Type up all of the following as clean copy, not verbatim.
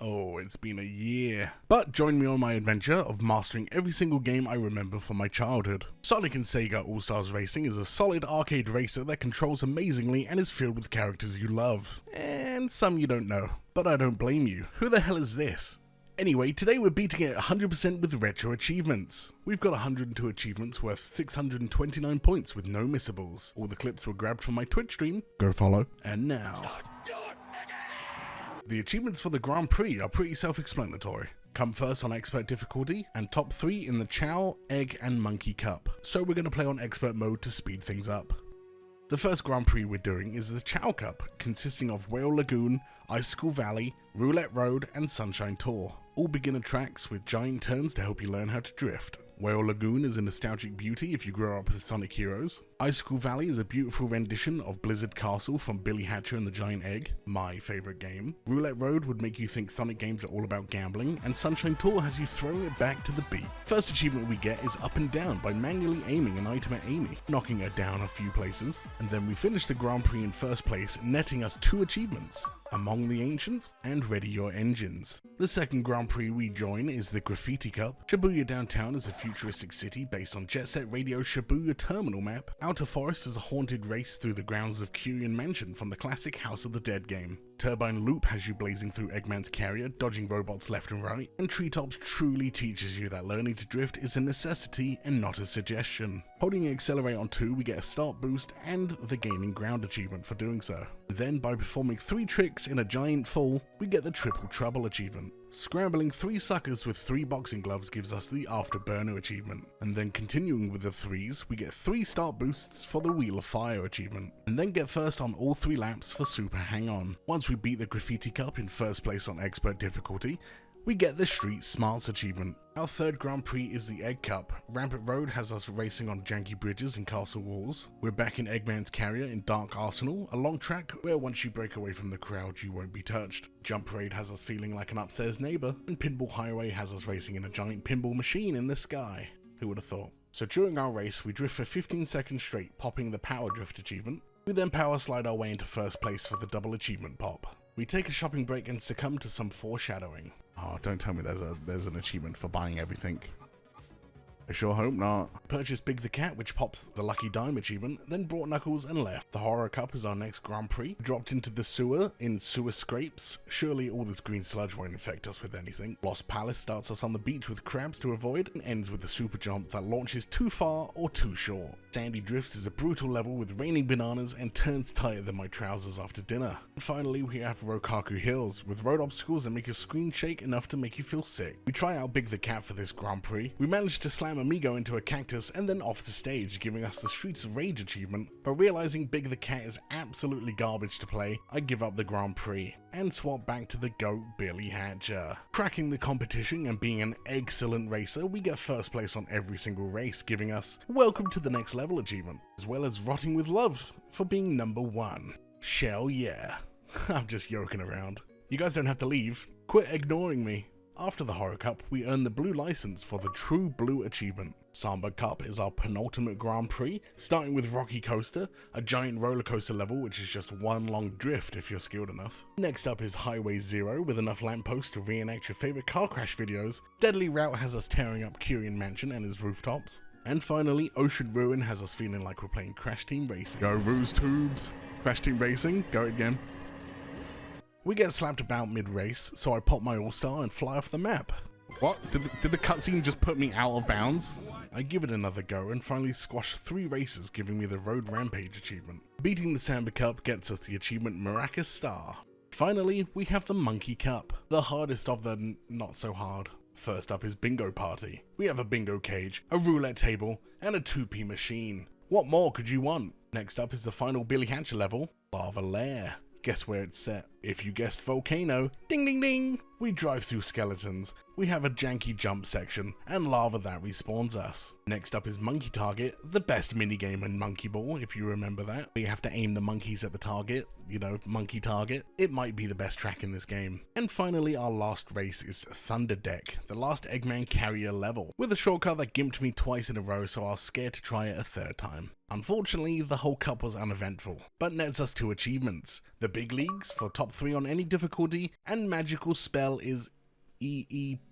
Oh, it's been a year. But join me on my adventure of mastering every single game I remember from my childhood. Sonic and Sega All-Stars Racing is a solid arcade racer that controls amazingly and is filled with characters you love. And some you don't know. But I don't blame you. Who the hell is this? Anyway, today we're beating it 100% with Retro Achievements. We've got 102 achievements worth 629 points with no missables. All the clips were grabbed from my Twitch stream. Go follow. And now... the achievements for the Grand Prix are pretty self-explanatory. Come first on expert difficulty, and top 3 in the Chow, Egg and Monkey Cup. So we're going to play on expert mode to speed things up. The first Grand Prix we're doing is the Chow Cup, consisting of Whale Lagoon, Icicle Valley, Roulette Road and Sunshine Tour. All beginner tracks with giant turns to help you learn how to drift. Whale Lagoon is a nostalgic beauty if you grew up with Sonic heroes. Icicle Valley is a beautiful rendition of Blizzard Castle from Billy Hatcher and the Giant Egg, my favourite game. Roulette Road would make you think Sonic games are all about gambling, and Sunshine Tour has you throwing it back to the beat. First achievement we get is Up and Down by manually aiming an item at Amy, knocking her down a few places, and then we finish the Grand Prix in first place, netting us 2 achievements. Among the Ancients and Ready Your Engines. The second Grand Prix we join is the Graffiti Cup. Shibuya Downtown is a futuristic city based on Jet Set Radio's Shibuya terminal map. Outer Forest is a haunted race through the grounds of Kyrian Mansion from the classic House of the Dead game. Turbine Loop has you blazing through Eggman's carrier, dodging robots left and right, and Treetops truly teaches you that learning to drift is a necessity and not a suggestion. Holding Accelerate on 2, we get a start boost and the Gaining Ground achievement for doing so. Then, by performing 3 tricks in a giant fall, we get the Triple Trouble achievement. Scrambling 3 suckers with 3 boxing gloves gives us the Afterburner achievement. And then continuing with the 3s, we get 3 start boosts for the Wheel of Fire achievement. And then get first on all 3 laps for Super Hang On. Once we beat the Graffiti Cup in first place on expert difficulty, we get the Street Smarts achievement. Our third Grand Prix is the Egg Cup. Rampant Road has us racing on janky bridges and castle walls. We're back in Eggman's carrier in Dark Arsenal, a long track where once you break away from the crowd you won't be touched. Jump Parade has us feeling like an upstairs neighbour, and Pinball Highway has us racing in a giant pinball machine in the sky. Who would have thought? So during our race we drift for 15 seconds straight, popping the Power Drift achievement. We then power slide our way into first place for the double achievement pop. We take a shopping break and succumb to some foreshadowing. Oh, don't tell me there's an achievement for buying everything. I sure hope not. Purchased Big the Cat, which pops the Lucky Dime achievement, then brought Knuckles and left. The Horror Cup is our next Grand Prix. Dropped into the sewer in Sewer Scrapes. Surely all this green sludge won't infect us with anything. Lost Palace starts us on the beach with crabs to avoid and ends with the super jump that launches too far or too short. Sandy Drifts is a brutal level with raining bananas and turns tighter than my trousers after dinner. And finally we have Rokaku Hills with road obstacles that make your screen shake enough to make you feel sick. We try out Big the Cat for this Grand Prix. We managed to slam Amigo into a cactus and then off the stage, giving us the Streets of Rage achievement, but realizing Big the Cat is absolutely garbage to play, I give up the Grand Prix and swap back to the GOAT Billy Hatcher. Cracking the competition and being an excellent racer, we get first place on every single race, giving us Welcome to the Next Level achievement, as well as Rotting with Love for being number 1. Shell yeah. I'm just yoking around. You guys don't have to leave. Quit ignoring me. After the Horror Cup, we earn the Blue License for the True Blue achievement. Samba Cup is our penultimate Grand Prix, starting with Rocky Coaster, a giant roller coaster level which is just one long drift if you're skilled enough. Next up is Highway Zero with enough lampposts to reenact your favourite car crash videos. Deadly Route has us tearing up Kyrian Mansion and his rooftops. And finally, Ocean Ruin has us feeling like we're playing Crash Team Racing. Go Ruse Tubes! Crash Team Racing, go again. We get slapped about mid-race, so I pop my all-star and fly off the map. What? Did the cutscene just put me out of bounds? I give it another go and finally squash 3 races, giving me the Road Rampage achievement. Beating the Samba Cup gets us the achievement Maracas Star. Finally, we have the Monkey Cup, the hardest of the not so hard. First up is Bingo Party. We have a bingo cage, a roulette table, and a 2p machine. What more could you want? Next up is the final Billy Hatcher level, Lava Lair. Guess where it's set? If you guessed Volcano, ding ding ding! We drive through skeletons, we have a janky jump section, and lava that respawns us. Next up is Monkey Target, the best minigame in Monkey Ball, if you remember that. You have to aim the monkeys at the target, you know, Monkey Target. It might be the best track in this game. And finally, our last race is Thunder Deck, the last Eggman carrier level, with a shortcut that gimped me twice in a row, so I was scared to try it a 3rd time. Unfortunately, the whole cup was uneventful, but nets us 2 achievements. The Big Leagues for top top 3 on any difficulty, and magical spell is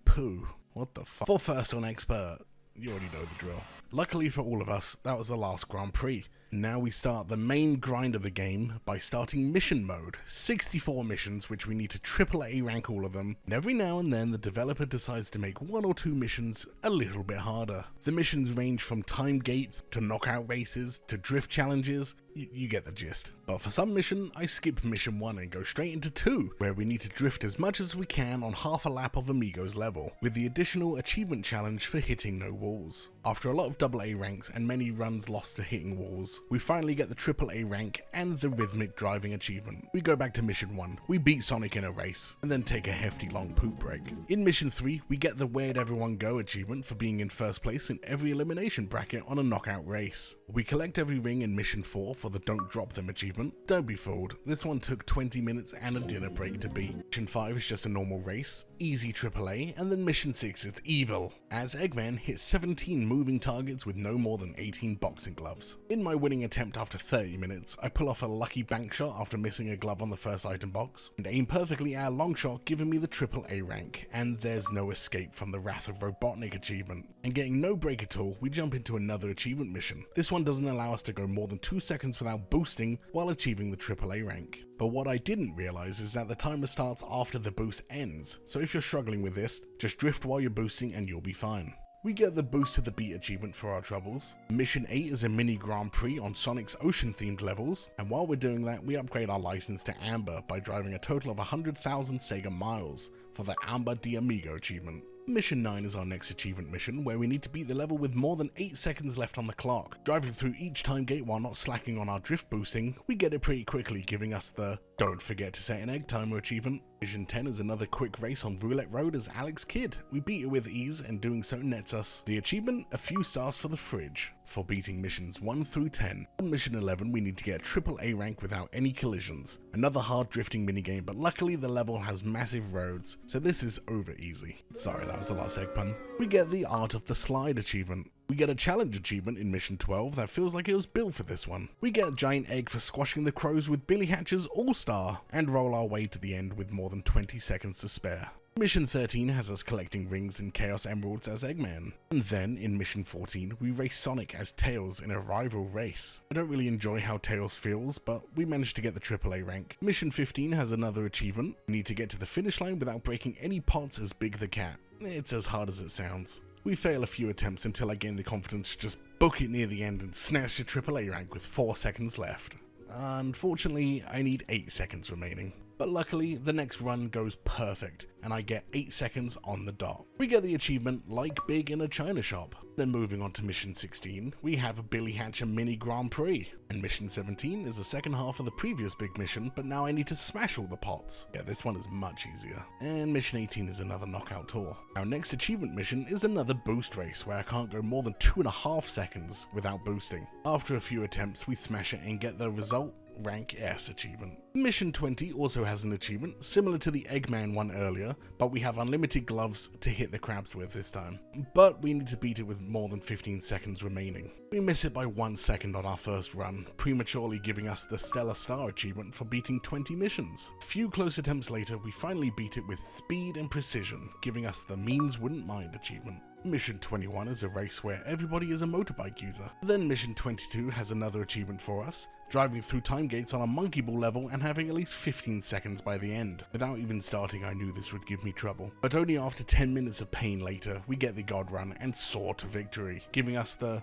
poo. What the fuck? For first on expert. You already know the drill. Luckily for all of us, that was the last Grand Prix. Now we start the main grind of the game by starting mission mode. 64 missions, which we need to AAA rank all of them, and every now and then the developer decides to make 1 or 2 missions a little bit harder. The missions range from time gates, to knockout races, to drift challenges. You get the gist. But for some mission, I skip mission 1 and go straight into 2, where we need to drift as much as we can on half a lap of Amigo's level, with the additional achievement challenge for hitting no walls. After a lot of AA ranks and many runs lost to hitting walls, we finally get the AAA rank and the rhythmic driving achievement. We go back to mission 1, we beat Sonic in a race, and then take a hefty long poop break. In mission 3, we get the Where'd Everyone Go achievement for being in first place in every elimination bracket on a knockout race. We collect every ring in mission 4 for the Don't Drop Them achievement. Don't be fooled, this one took 20 minutes and a dinner break to beat. Mission 5 is just a normal race, easy AAA, and then mission 6 is evil, as Eggman hits 17 moving targets with no more than 18 boxing gloves. In my winning attempt after 30 minutes, I pull off a lucky bank shot after missing a glove on the first item box, and aim perfectly at a long shot, giving me the AAA rank, and there's no escape from the Wrath of Robotnik achievement. And getting no break at all, we jump into another achievement mission. This one doesn't allow us to go more than 2 seconds without boosting while achieving the AAA rank. But what I didn't realize is that the timer starts after the boost ends, so if you're struggling with this, just drift while you're boosting and you'll be fine. We get the Boost to the Beat achievement for our troubles. Mission 8 is a mini Grand Prix on Sonic's ocean themed levels, and while we're doing that, we upgrade our license to Amber by driving a total of 100,000 Sega miles for the Amber de Amigo achievement. Mission 9 is our next achievement mission, where we need to beat the level with more than 8 seconds left on the clock. Driving through each time gate while not slacking on our drift boosting, we get it pretty quickly, giving us the Don't Forget to Set an Egg Timer achievement. Mission 10 is another quick race on Roulette Road as Alex Kidd. We beat it with ease, and doing so nets us the achievement, a few stars for the fridge, for beating missions 1 through 10. On mission 11 we need to get a AAA rank without any collisions. Another hard drifting minigame, but luckily the level has massive roads, so this is over easy. Sorry, that was the last egg pun. We get the Art of the Slide achievement. We get a challenge achievement in mission 12 that feels like it was built for this one. We get a giant egg for squashing the crows with Billy Hatcher's All-Star, and roll our way to the end with more than 20 seconds to spare. Mission 13 has us collecting rings and Chaos Emeralds as Eggman. And then, in Mission 14, we race Sonic as Tails in a rival race. I don't really enjoy how Tails feels, but we managed to get the AAA rank. Mission 15 has another achievement. We need to get to the finish line without breaking any pots as Big the Cat. It's as hard as it sounds. We fail a few attempts until I gain the confidence to just book it near the end and snatch the AAA rank with 4 seconds left. Unfortunately, I need 8 seconds remaining. But luckily, the next run goes perfect, and I get 8 seconds on the dot. We get the achievement Like Big in a China Shop. Then moving on to Mission 16, we have a Billy Hatcher Mini Grand Prix. And Mission 17 is the second half of the previous big mission, but now I need to smash all the pots. Yeah, this one is much easier. And Mission 18 is another knockout tour. Our next achievement mission is another boost race, where I can't go more than 2.5 seconds without boosting. After a few attempts, we smash it and get the result, Rank S achievement. Mission 20 also has an achievement, similar to the Eggman one earlier, but we have unlimited gloves to hit the crabs with this time. But we need to beat it with more than 15 seconds remaining. We miss it by 1 second on our first run, prematurely giving us the Stellar Star achievement for beating 20 missions. A few close attempts later, we finally beat it with speed and precision, giving us the Means Wouldn't Mind achievement. Mission 21 is a race where everybody is a motorbike user. Then Mission 22 has another achievement for us, driving through time gates on a monkey ball level and having at least 15 seconds by the end. Without even starting, I knew this would give me trouble. But only after 10 minutes of pain later, we get the God Run and soar to victory, giving us the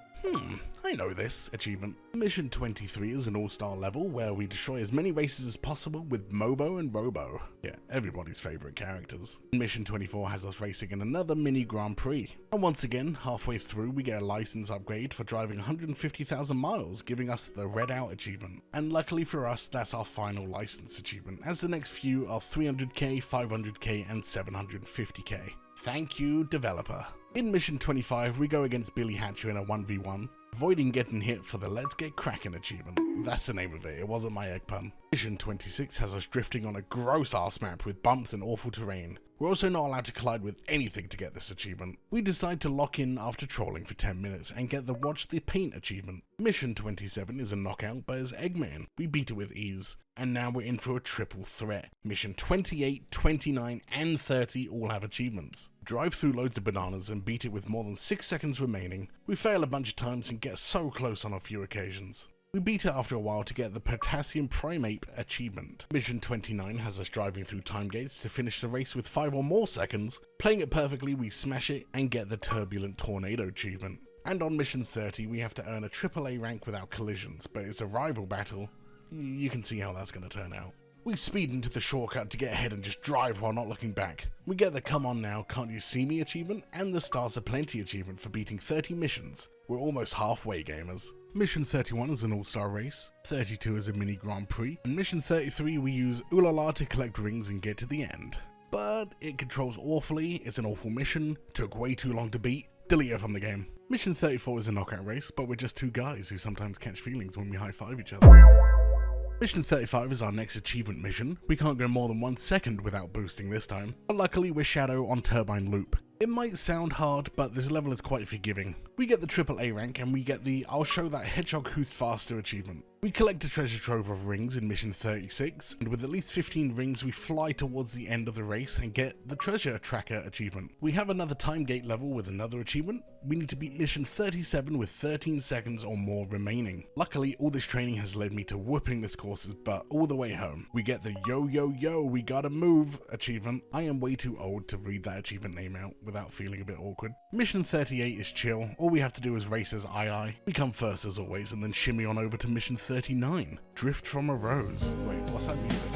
I know this achievement. Mission 23 is an all-star level where we destroy as many races as possible with Mobo and Robo. Yeah, everybody's favourite characters. Mission 24 has us racing in another mini Grand Prix. And once again, halfway through we get a license upgrade for driving 150,000 miles, giving us the Red Out achievement. And luckily for us, that's our final license achievement, as the next few are 300k, 500k and 750k. Thank you, developer. In Mission 25, we go against Billy Hatcher in a 1v1, avoiding getting hit for the Let's Get Crackin' achievement. That's the name of it, it wasn't my egg pun. Mission 26 has us drifting on a gross ass map with bumps and awful terrain. We're also not allowed to collide with anything to get this achievement. We decide to lock in after trolling for 10 minutes and get the Watch the Paint achievement. Mission 27 is a knockout but as Eggman. We beat it with ease. And now we're in for a triple threat. Mission 28, 29 and 30 all have achievements. Drive through loads of bananas and beat it with more than 6 seconds remaining. We fail a bunch of times and get so close on a few occasions. We beat it after a while to get the Potassium Primate achievement. Mission 29 has us driving through time gates to finish the race with 5 or more seconds. Playing it perfectly, we smash it and get the Turbulent Tornado achievement. And on mission 30, we have to earn a AAA rank without collisions, but it's a rival battle. You can see how that's going to turn out. We speed into the shortcut to get ahead and just drive while not looking back. We get the Come On Now, Can't You See Me achievement and the Stars Are Plenty achievement for beating 30 missions. We're almost halfway, gamers. Mission 31 is an all-star race, 32 is a mini Grand Prix, and mission 33 we use Ulala to collect rings and get to the end. But it controls awfully, it's an awful mission, took way too long to beat, delete it from the game. Mission 34 is a knockout race, but we're just two guys who sometimes catch feelings when we high-five each other. Mission 35 is our next achievement mission. We can't go more than 1 second without boosting this time, but luckily we're Shadow on Turbine Loop. It might sound hard, but this level is quite forgiving. We get the AAA rank and we get the I'll show that hedgehog who's faster achievement. We collect a treasure trove of rings in mission 36, and with at least 15 rings we fly towards the end of the race and get the treasure tracker achievement. We have another time gate level with another achievement. We need to beat mission 37 with 13 seconds or more remaining. Luckily, all this training has led me to whooping this course's butt all the way home. We get the yo yo yo we gotta move achievement. I am way too old to read that achievement name out without feeling a bit awkward. Mission 38 is chill. All we have to do is race as II. We come first as always and then shimmy on over to mission 39. Drift from a Rose. Wait, what's that music?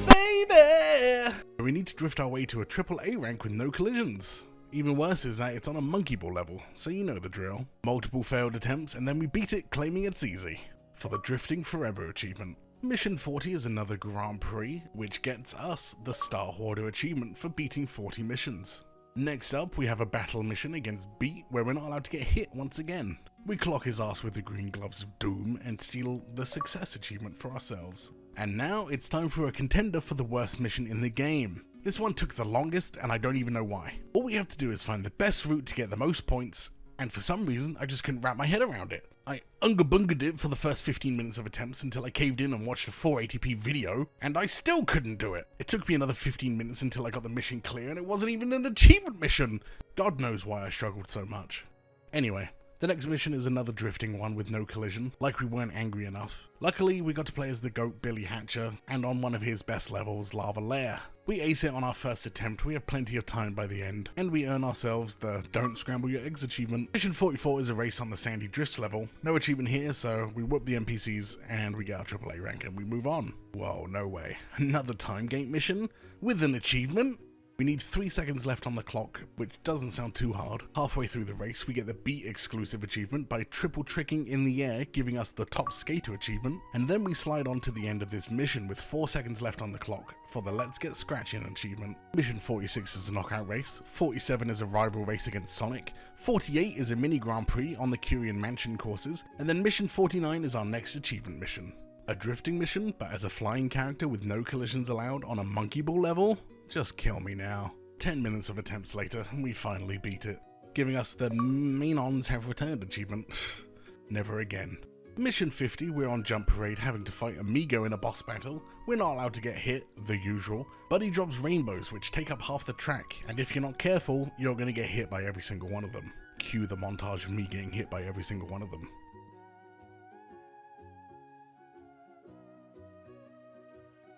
Baby! We need to drift our way to a AAA rank with no collisions. Even worse is that it's on a monkey ball level, so you know the drill. Multiple failed attempts and then we beat it claiming it's easy. For the Drifting Forever achievement. Mission 40 is another Grand Prix, which gets us the Star Hoarder achievement for beating 40 missions. Next up, we have a battle mission against Beat, where we're not allowed to get hit once again. We clock his ass with the green gloves of doom and steal the success achievement for ourselves. And now it's time for a contender for the worst mission in the game. This one took the longest and I don't even know why. All we have to do is find the best route to get the most points, and for some reason I just couldn't wrap my head around it. I unga-bungaed it for the first 15 minutes of attempts until I caved in and watched a 480p video, and I still couldn't do it. It took me another 15 minutes until I got the mission clear, and it wasn't even an achievement mission. God knows why I struggled so much. Anyway, the next mission is another drifting one with no collision, like we weren't angry enough. Luckily, we got to play as the goat Billy Hatcher, and on one of his best levels, Lava Lair. We ace it on our first attempt, we have plenty of time by the end, and we earn ourselves the Don't Scramble Your Eggs achievement. Mission 44 is a race on the Sandy Drifts level. No achievement here, so we whoop the NPCs, and we get our AAA rank, and we move on. Whoa, no way. Another time gate mission? With an achievement? We need 3 seconds left on the clock, which doesn't sound too hard. Halfway through the race, we get the Beat exclusive achievement by triple tricking in the air, giving us the Top Skater achievement, and then we slide on to the end of this mission with 4 seconds left on the clock for the Let's Get Scratching achievement. Mission 46 is a knockout race, 47 is a rival race against Sonic, 48 is a mini Grand Prix on the Curian Mansion courses, and then mission 49 is our next achievement mission. A drifting mission, but as a flying character with no collisions allowed on a monkey ball level? Just kill me now. 10 minutes of attempts later, we finally beat it, giving us the Menons Have Returned achievement. Never again. Mission 50, we're on Jump Parade having to fight Amigo in a boss battle. We're not allowed to get hit, the usual, but he drops rainbows which take up half the track, and if you're not careful, you're gonna get hit by every single one of them. Cue the montage of me getting hit by every single one of them.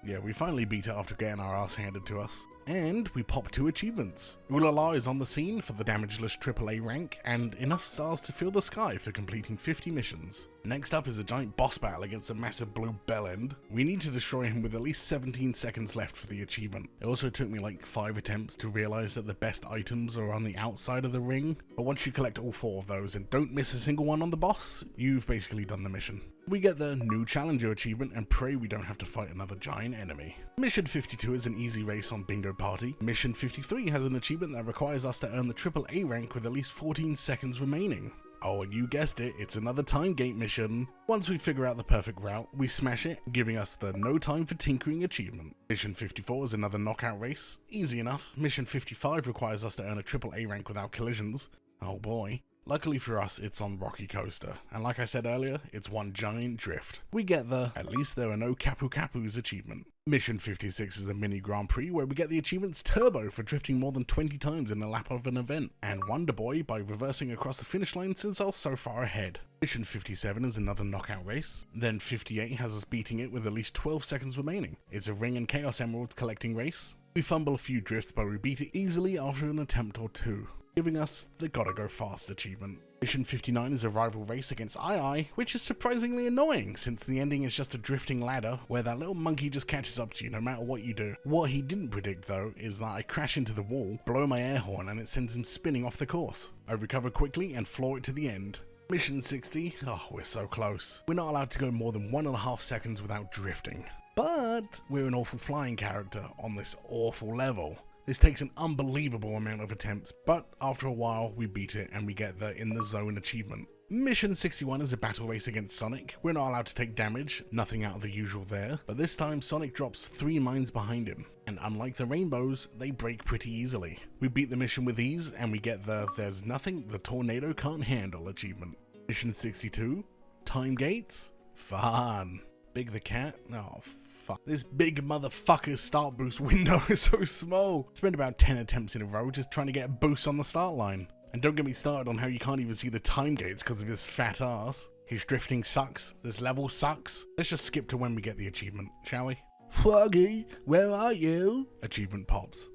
Yeah, we finally beat it after getting our ass handed to us. And we pop 2 achievements. Ulala is on the scene for the damageless AAA rank, and enough stars to fill the sky for completing 50 missions. Next up is a giant boss battle against a massive blue bellend. We need to destroy him with at least 17 seconds left for the achievement. It also took me like 5 attempts to realise that the best items are on the outside of the ring, but once you collect all 4 of those and don't miss a single one on the boss, you've basically done the mission. We get the New Challenger achievement and pray we don't have to fight another giant enemy. Mission 52 is an easy race on Bingo Party. Mission 53 has an achievement that requires us to earn the AAA rank with at least 14 seconds remaining. Oh, and you guessed it, it's another time gate mission. Once we figure out the perfect route, we smash it, giving us the no time for tinkering achievement. Mission 54 is another knockout race. Easy enough. Mission 55 requires us to earn a AAA rank without collisions. Oh boy. Luckily for us, it's on Rocky Coaster, and like I said earlier, it's one giant drift. We get the "at least there are no Kapu Kapus" achievement. Mission 56 is a mini Grand Prix where we get the achievements Turbo for drifting more than 20 times in a lap of an event, and Wonder Boy by reversing across the finish line since I was so far ahead. Mission 57 is another knockout race, then 58 has us beating it with at least 12 seconds remaining. It's a Ring and Chaos Emeralds collecting race. We fumble a few drifts but we beat it easily after an attempt or two, giving us the Gotta Go Fast achievement. Mission 59 is a rival race against II, which is surprisingly annoying since the ending is just a drifting ladder where that little monkey just catches up to you no matter what you do. What he didn't predict though is that I crash into the wall, blow my air horn, and it sends him spinning off the course. I recover quickly and floor it to the end. Mission 60, oh we're so close. We're not allowed to go more than 1.5 seconds without drifting. But we're an awful flying character on this awful level. This takes an unbelievable amount of attempts, but after a while we beat it and we get the In the Zone achievement. Mission 61 is a battle race against Sonic. We're not allowed to take damage, nothing out of the usual there, but this time Sonic drops 3 mines behind him, and unlike the rainbows, they break pretty easily. We beat the mission with ease and we get the "there's nothing the tornado can't handle" achievement. Mission 62, Time Gates? Fun. Big the Cat? Oh fuck. This big motherfucker's start boost window is so small. Spent about 10 attempts in a row just trying to get a boost on the start line. And don't get me started on how you can't even see the time gates because of his fat ass. His drifting sucks. This level sucks. Let's just skip to when we get the achievement, shall we? Froggy, where are you? Achievement pops.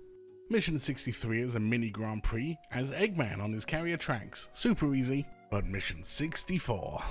Mission 63 is a mini Grand Prix as Eggman on his carrier tracks. Super easy. But Mission 64,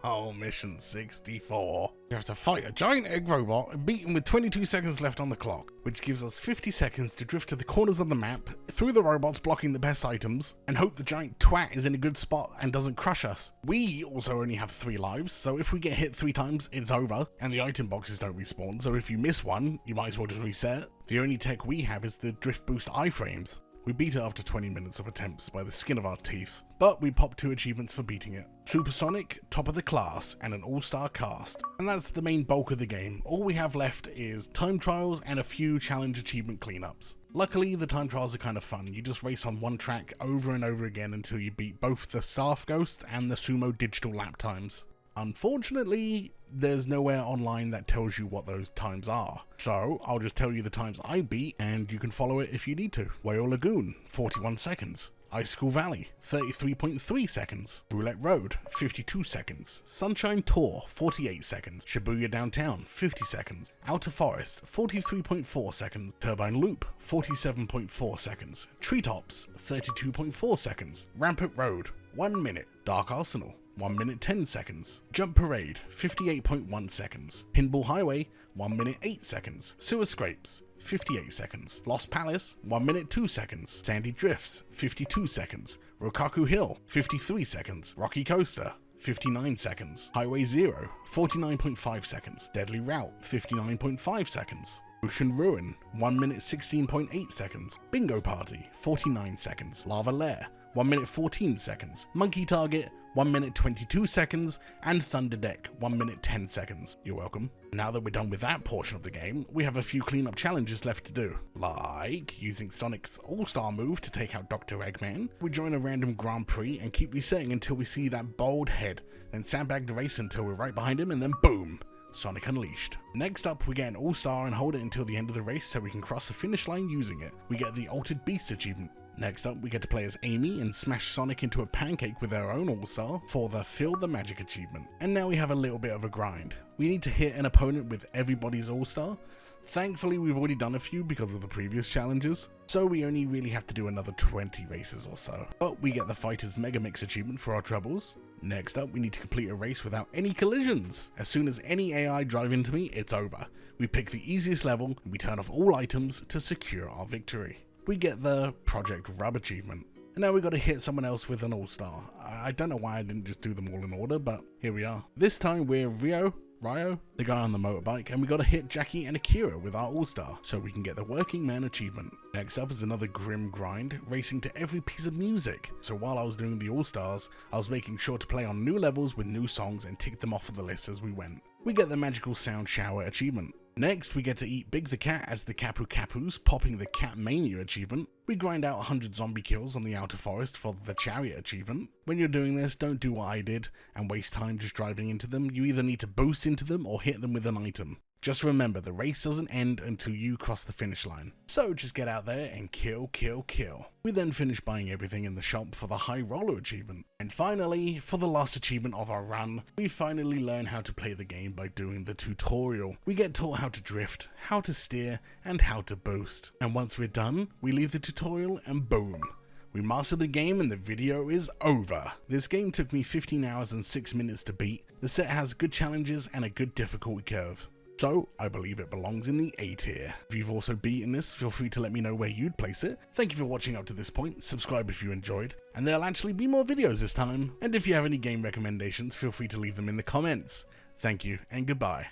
oh, Mission 64. You have to fight a giant egg robot and beat him with 22 seconds left on the clock, which gives us 50 seconds to drift to the corners of the map, through the robots blocking the best items, and hope the giant twat is in a good spot and doesn't crush us. We also only have 3 lives, so if we get hit 3 times, it's over, and the item boxes don't respawn, so if you miss one, you might as well just reset. The only tech we have is the drift boost iframes. We beat it after 20 minutes of attempts by the skin of our teeth, but we popped 2 achievements for beating it. Supersonic, top of the class, and an all-star cast. And that's the main bulk of the game. All we have left is time trials and a few challenge achievement cleanups. Luckily, the time trials are kind of fun. You just race on one track over and over again until you beat both the Staff Ghost and the Sumo digital lap times. Unfortunately, there's nowhere online that tells you what those times are. So I'll just tell you the times I beat and you can follow it if you need to. Whale Lagoon, 41 seconds. Icicle Valley, 33.3 seconds. Roulette Road, 52 seconds. Sunshine Tour, 48 seconds. Shibuya Downtown, 50 seconds. Outer Forest, 43.4 seconds. Turbine Loop, 47.4 seconds. Treetops, 32.4 seconds. Rampart Road, 1 minute. Dark Arsenal, 1 minute 10 seconds. Jump Parade, 58.1 seconds. Pinball Highway, 1 minute 8 seconds. Sewer Scrapes, 58 seconds. Lost Palace, 1 minute 2 seconds. Sandy Drifts, 52 seconds. Rokaku Hill, 53 seconds. Rocky Coaster, 59 seconds. Highway Zero, 49.5 seconds. Deadly Route, 59.5 seconds. Ocean Ruin, 1 minute 16.8 seconds. Bingo Party, 49 seconds. Lava Lair, 1 minute 14 seconds. Monkey Target, 1 minute 22 seconds, and Thunder Deck, 1 minute 10 seconds. You're welcome. Now that we're done with that portion of the game, we have a few cleanup challenges left to do, like using Sonic's All-Star move to take out Dr. Eggman. We join a random Grand Prix and keep resetting until we see that bald head, then sandbag the race until we're right behind him, and then boom! Sonic Unleashed. Next up, we get an All-Star and hold it until the end of the race so we can cross the finish line using it. We get the Altered Beast achievement. Next up, we get to play as Amy and smash Sonic into a pancake with our own All-Star for the Feel the Magic achievement. And now we have a little bit of a grind. We need to hit an opponent with everybody's All-Star. Thankfully, we've already done a few because of the previous challenges, so we only really have to do another 20 races or so. But we get the Fighter's Mega Mix achievement for our troubles. Next up, we need to complete a race without any collisions. As soon as any AI drive into me, it's over. We pick the easiest level, and we turn off all items to secure our victory. We get the Project Rub achievement. And now we got to hit someone else with an All-Star. I don't know why I didn't just do them all in order, but here we are. This time we're Rio, Ryo, the guy on the motorbike, and we gotta hit Jackie and Akira with our All-Star so we can get the Working Man achievement. Next up is another grim grind, racing to every piece of music. So while I was doing the All-Stars, I was making sure to play on new levels with new songs and tick them off of the list as we went. We get the Magical Sound Shower achievement. Next, we get to eat Big the Cat as the Kapu Kapus, popping the Cat Mania achievement. We grind out 100 zombie kills on the Outer Forest for the Chariot achievement. When you're doing this, don't do what I did and waste time just driving into them. You either need to boost into them or hit them with an item. Just remember, the race doesn't end until you cross the finish line. So just get out there and kill, kill, kill. We then finish buying everything in the shop for the High Roller achievement. And finally, for the last achievement of our run, we finally learn how to play the game by doing the tutorial. We get taught how to drift, how to steer, and how to boost. And once we're done, we leave the tutorial and boom. We master the game and the video is over. This game took me 15 hours and 6 minutes to beat. The set has good challenges and a good difficulty curve. So, I believe it belongs in the A tier. If you've also beaten this, feel free to let me know where you'd place it. Thank you for watching up to this point, subscribe if you enjoyed, and there'll actually be more videos this time. And if you have any game recommendations, feel free to leave them in the comments. Thank you, and goodbye.